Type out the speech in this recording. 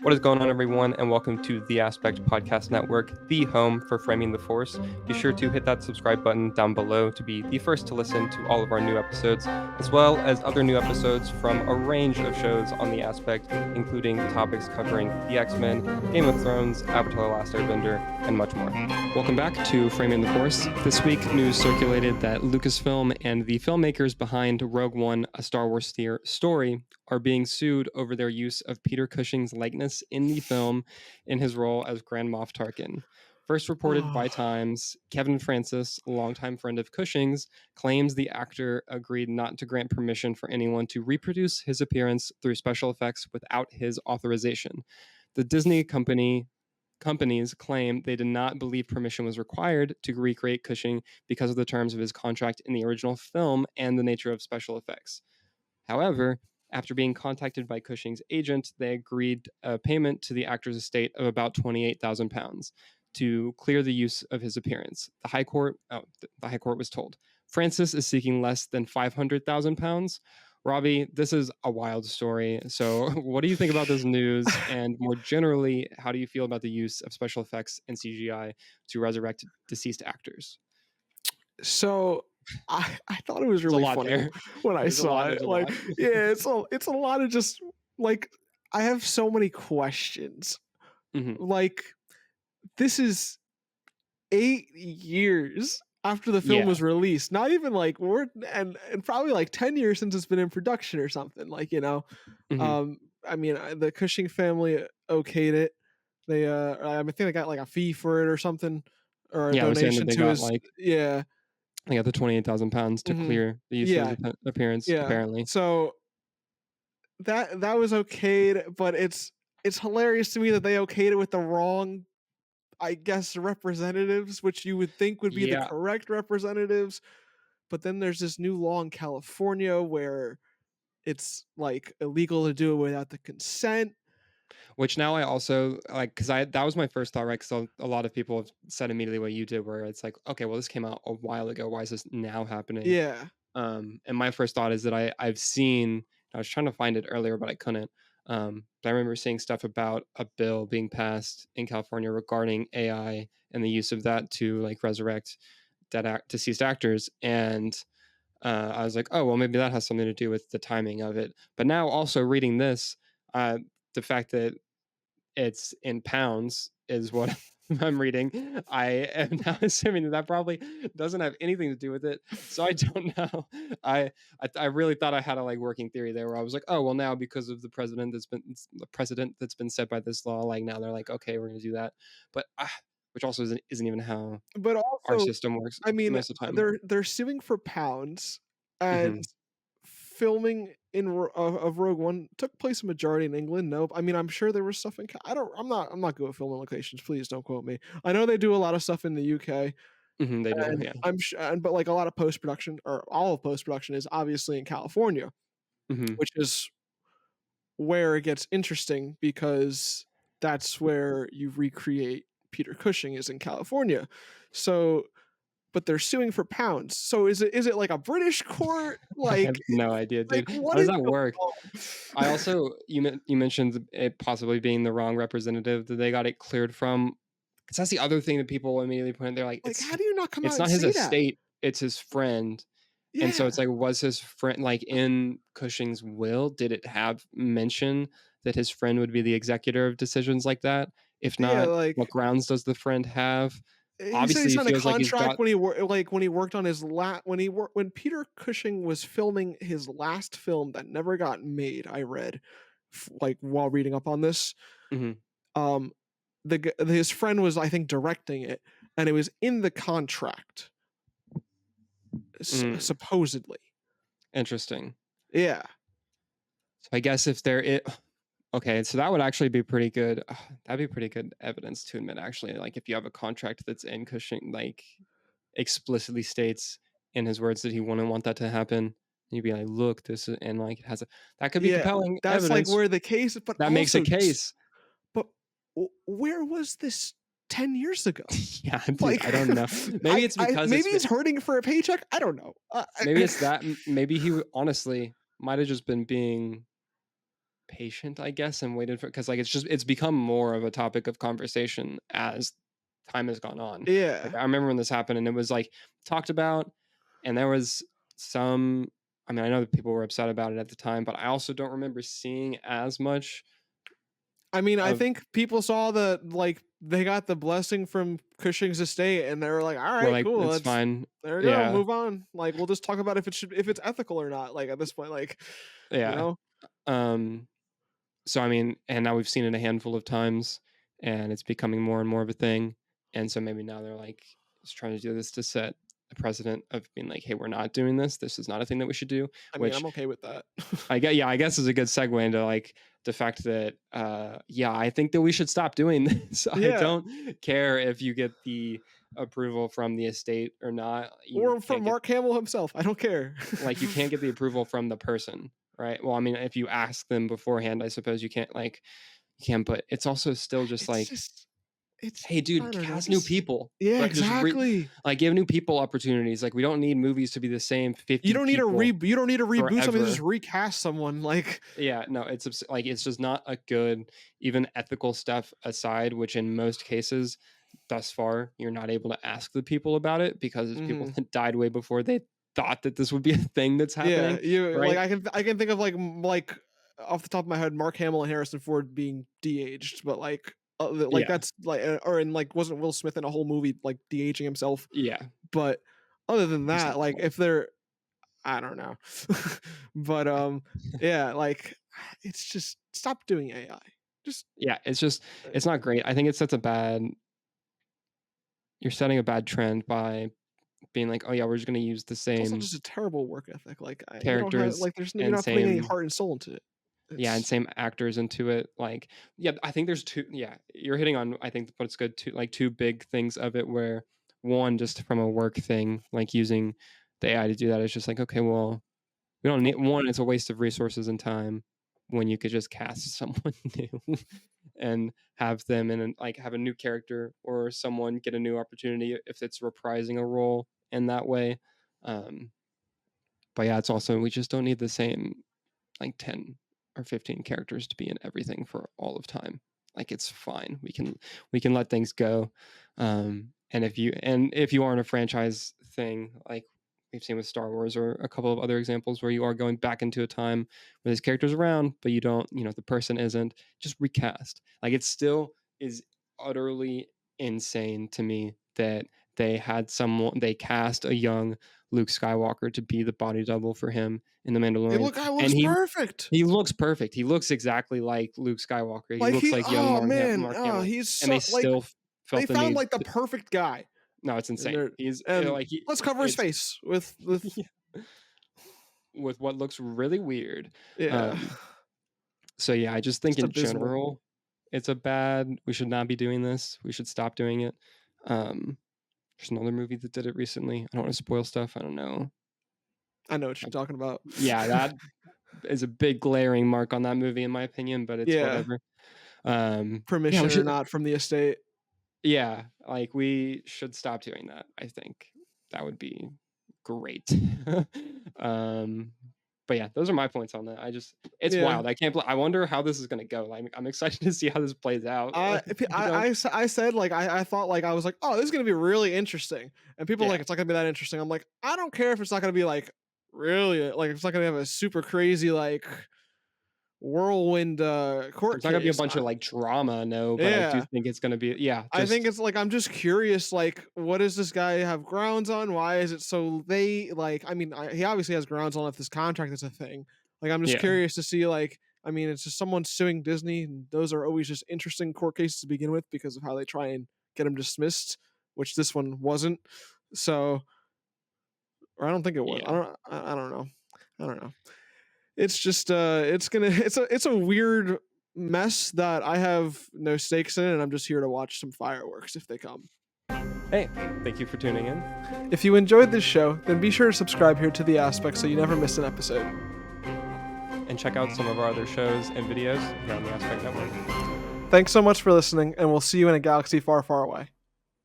What is going on, everyone, and welcome to the Aspect Podcast Network, the home for Framing the Force. Be sure to hit that subscribe button down below to be the first to listen to all of our new episodes, as well as other new episodes from a range of shows on the Aspect, including topics covering the X-Men, Game of Thrones, Avatar: The Last Airbender, and much more. Welcome back to Framing the Force. This week, news circulated that Lucasfilm and the filmmakers behind Rogue One, a Star Wars story, are being sued over their use of Peter Cushing's likeness in the film in his role as Grand Moff Tarkin. First reported by Times, Kevin Francis, a longtime friend of Cushing's, claims the actor agreed not to grant permission for anyone to reproduce his appearance through special effects without his authorization. The Disney companies claim they did not believe permission was required to recreate Cushing because of the terms of his contract in the original film and the nature of special effects. However, after being contacted by Cushing's agent, they agreed a payment to the actor's estate of about £28,000 to clear the use of his appearance. The High Court was told. Francis is seeking less than £500,000. Robbie, this is a wild story. So, what do you think about this news? And more generally, how do you feel about the use of special effects and CGI to resurrect deceased actors? So I thought it was really funny there. when I saw it. Like, yeah, it's a lot of just like I have so many questions. Mm-hmm. Like, this is 8 years after the film was released. Not even like and probably like 10 years since it's been in production or something. Like, Mm-hmm. I mean, the Cushing family okayed it. They I think they got like a fee for it or something, or a Yeah, I was saying that donation they to got his I got the £28,000 to clear the use of his appearance, apparently. So that was okayed, but it's hilarious to me that they okayed it with the wrong, I guess, representatives, which you would think would be the Yeah, correct representatives. But then there's this new law in California where it's like illegal to do it without the consent. which now I also like, because that was my first thought, right? Because a lot of people have said immediately what you did, where it's like, okay, well, this came out a while ago. Why is this now happening? Yeah. And my first thought is that I've seen. I was trying to find it earlier, but I couldn't. But I remember seeing stuff about a bill being passed in California regarding AI and the use of that to like resurrect deceased actors, and I was like, oh, well, maybe that has something to do with the timing of it. But now also reading this, the fact that it's in pounds is what I'm reading. I am now assuming that probably doesn't have anything to do with it. So I don't know. I really thought I had a like working theory there where I was like, oh, well, now because of the precedent that's been set by this law, like now they're like, okay, we're going to do that. But which also isn't even how But our also, system works I mean, most of the time. they're suing for pounds, and Hmm. filming of Rogue One took place majority in England. Nope. I mean, I'm sure there was stuff in. I'm not good at filming locations. Please don't quote me. I know they do a lot of stuff in the UK, They do, and yeah. I'm sure, but like a lot of post production or all of post production is obviously in California, Hmm. which is where it gets interesting because that's where you recreate Peter Cushing is in California. So, but they're suing for pounds. So is it like a British court? I have no idea, dude. How What does is that going work? on? I also you mentioned it possibly being the wrong representative that they got it cleared from. Because that's the other thing that people immediately point. They're like, Like, how do you not come out it's and not his say that? estate, it's his friend. And so it's Yeah. like, was his friend like in Cushing's will? Did it have mention that his friend would be the executor of decisions like that? If Yeah, not, like what grounds does the friend have? he said he Obviously, he signed a feels like he's contract got. when he worked on his when Peter Cushing was filming his last film that never got made. I read like while reading up on this. Mhm. Um, his friend was, I think, directing it, and it was in the contract, Mm, supposedly. interesting. Yeah, So I guess if there it okay, so that would actually be pretty good. That'd be pretty good evidence to admit actually. Like if you have a contract that's in Cushing, like explicitly states in his words that he wouldn't want that to happen, and you'd be like, look, this is and like it has a that could be yeah, compelling that's like evidence where the case. But that makes a also, case. but where was this 10 years ago? Yeah, dude, Like, I don't know. Maybe it's because maybe he's hurting for a paycheck. I don't know. maybe it's that maybe he honestly might have just been being patient, I guess, and waited for, because like it's become more of a topic of conversation as time has gone on. Like Yeah. I remember when this happened and it was like talked about, and there was some. I mean, I know that people were upset about it at the time, but I also don't remember seeing as much I mean, I of. think people saw the like they got the blessing from Cushing's estate, and they were like, "All Well, right, like cool. it's Let's fine. there we go, Yeah, move on. Like, we'll just talk about if it's ethical or not. Like at this point, like, you yeah. know, Um, so I mean, and now we've seen it a handful of times, and it's becoming more and more of a thing. And so maybe now they're like just trying to do this to set a precedent of being like, hey, we're not doing this. This is not a thing that we should do. I mean, Which I'm okay with that. I guess is a good segue into like the fact that yeah, I think that we should stop doing this. I Yeah, don't care if you get the approval from the estate or not. You or for can't get, Mark Hamill himself, I don't care. like, you can't get the approval from the person, right? Well, I mean, if you ask them beforehand, I suppose you can't, like, you can, but it's also still just It's like, just, it's hey, I dude, don't know, cast new just people, yeah, right? exactly. Like, give new people opportunities. Like, we don't need movies to be the same You 50 don't need a people you don't need to reboot something. Just forever. recast someone. Like, Yeah, no, like it's just not a good, even ethical stuff aside, which in most cases thus far you're not able to ask the people about it because it's people mhm. that died way before they thought that this would be a thing that's Yeah, happening, you like right? I can think of like off the top of my head, Mark Hamill and Harrison Ford being de-aged, but like Yeah, that's like or and like wasn't Will Smith in a whole movie like de-aging himself? yeah, But other than that, like example. if they're I don't know, but yeah, like it's just stop doing AI. Just Yeah, it's just it's not great. I think it sets a bad. You're setting a bad trend by being like, oh yeah, we're just gonna use the it's also same just a terrible work ethic. Like you don't have characters like there's no, you're and not putting any same. heart and soul into it. Yeah, and It's same actors into it. Like, yeah, I think there's two. Yeah, you're hitting on. I think what's good. Two big things of it. Where one, just from a work thing, like using the AI to do that is just like, okay, well, we don't need one. It's a waste of resources and time when you could just cast someone new and have them and like have a new character or someone get a new opportunity if it's reprising a role in that way. Um, but yeah, it's also we just don't need the same like 10 or 15 characters to be in everything for all of time. Like it's fine. We can let things go. And if you aren't a franchise thing, like we've seen with Star Wars or a couple of other examples where you are going back into a time where there's characters around, but you don't, the person isn't, just recast. Like it still is utterly insane to me that they cast a young Luke Skywalker to be the body double for him in The Mandalorian. guy And looks he perfect. he looks perfect. He looks exactly like Luke Skywalker. He Like looks he like young oh man, Mark oh Hamill, he's and they so like still they felt the found need. like the perfect guy. No, it's And insane. they're He's and like let's cover his it's face with with what looks really weird. yeah. Um, so yeah, I just think Just in abysmal. general, it's a bad. We should not be doing this. We should stop doing it. Um, there's another movie that did it recently. I don't want to spoil stuff. I don't know. I know what you're talking about. Yeah, that is a big glaring mark on that movie in my opinion, but it's Yeah. whatever. Yeah, we Permission or should. not from the estate. Yeah, like we should stop doing that. I think that would be great. um, but yeah, those are my points on that. It's Yeah. wild. I can't. I wonder how this is gonna go. Like, I'm excited to see how this plays out. I, Like, you know, I said like I thought like I was like, oh, this is gonna be really interesting. And people are like yeah, it's not gonna be that interesting. I'm like, I don't care if it's not gonna be like really like it's not gonna have a super crazy like whirlwind court there's not gonna be a case. bunch of like drama, no, but I do Yeah. think it's gonna be, yeah, I think just it's like I'm just curious, like, what does this guy have grounds on? Why is it so they like? I mean, he obviously has grounds on if this contract is a thing. Like, I'm just yeah, curious to see, like, I mean, it's just someone suing Disney, and those are always just interesting court cases to begin with because of how they try and get them dismissed, which this one wasn't. So, or I don't think it was. yeah. I don't know. I don't know. It's just it's a weird mess that I have no stakes in, and I'm just here to watch some fireworks if they come. Hey, thank you for tuning in. If you enjoyed this show, then be sure to subscribe here to The Aspect so you never miss an episode. And check out some of our other shows and videos here on the Aspect Network. Thanks so much for listening, and we'll see you in a galaxy far, far away.